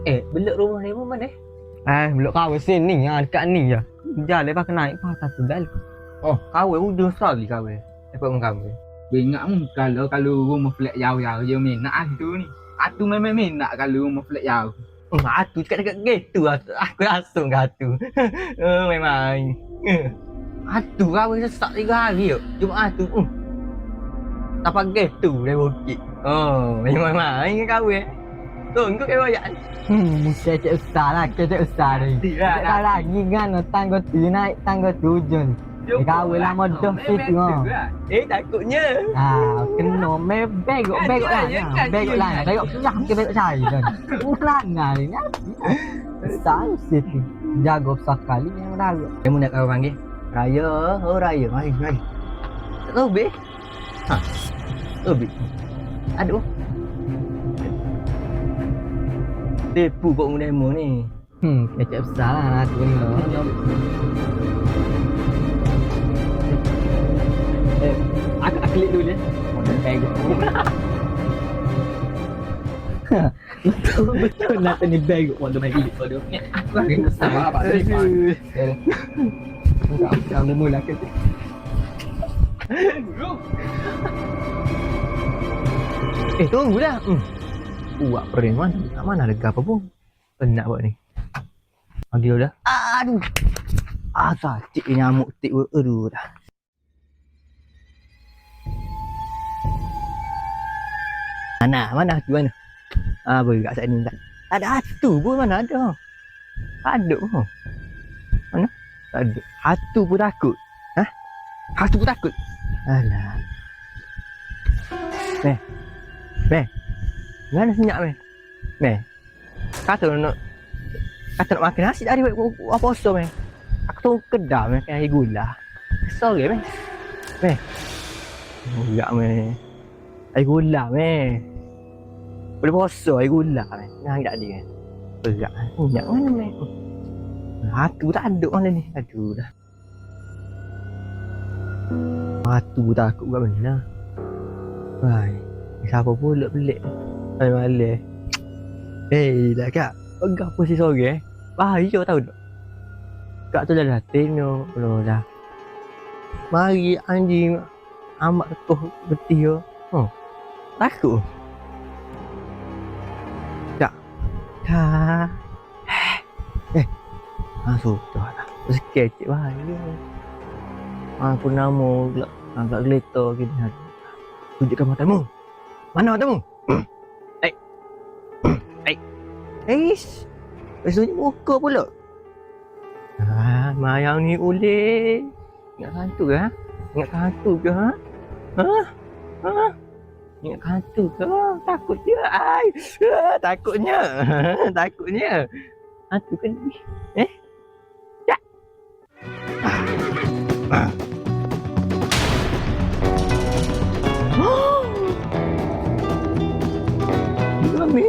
Belok rumah ni pun mana? Belok kau sini dekat ni je. Jalan lepas kena naik pasal tegal. Kawan ujung sekali kawan. Dapat mengkawan. Ingat kalau rumah flat jauh-jauh je minat atu ni. Atu memang minat kalau rumah flat jauh. Atu cakap dekat gitu aku langsung ke atu. Memang. Atu kawan sesak 3 hari yuk. Cuma atu. Tapak gitu dia bukit. Memang main kawan. Tunggu ke royak. Cecek besar lah, cecek besar ni. Tak lagi kan tangga 3 naik tangga 7 ni. Kau lama dah situ takutnya. Kena begok lah. Begok lah. Begok kelah ke begok cari kan. Kelana ni. Besar situ. Jago besar kali yang lalu. Kamu nak kau panggil? Raya. Raya. Mari. Tak tahu be? Tahu be? Aduh. Tipu kok demo ni. Cecek besar lah aku ni lah. Aku klik dulu ya. Model begok. Betul nak ni begok model begok. Aku lagi besar apa ni? Kamu mula ke? Tunggu dah. Buat pering mana lega apa pun. Penat buat ni. Pagi dah. Aduh. Sakit nyamuk tik. Aduh dah. Mana tu mana? Berat saat ni tak. Ada hatu pun mana ada. Ada pun. Mana? Tak ada. Hatu pun takut. Hatu pun takut. Alah. Mana senyap Kata nak makan nasi tadi apa so Aku tu kedai makan air gula. Sorry Enggak air gula boleh poso air gula Nah tak dia berat. Enggak mana Hatu tak ada mana ni. Aduh dah. Hatu takut kat mana. Siapa pula pelik. Malah. Dah kak. Pegang apa si sore bahaya tahu tak? Kak tu dah tengok dah. Mari anjing amat tekoh betul. Takut. Tak. Sudah lah. Sikit bahaya. Aku nama pula agak geletar gini. Tunjukkan matamu. Mana matamu? Tunjuk muka pula. Mayang ni ulih. Ingat hantu ke? Ingat hantu ke? Ingat hantu ke? Takut je. Takutnya. Hantu kan ni. Tak. Mami.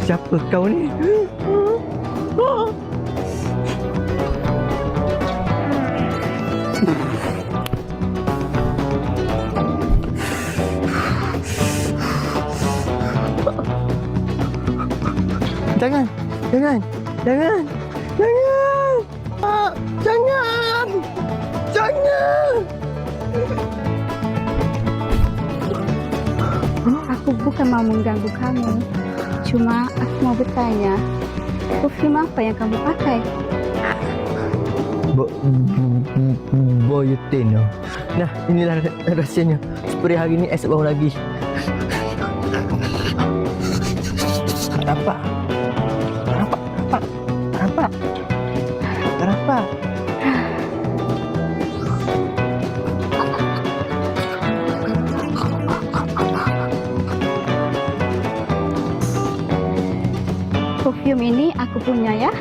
Siapa kau ni? Jangan. Aku bukan mau mengganggu kamu. Cuma aku mau bertanya, parfum apa yang kamu pakai? Boyutin. Nah, inilah rahsianya. Spray hari ni esok baru lagi. Rampak. Parfum ini aku punya ya.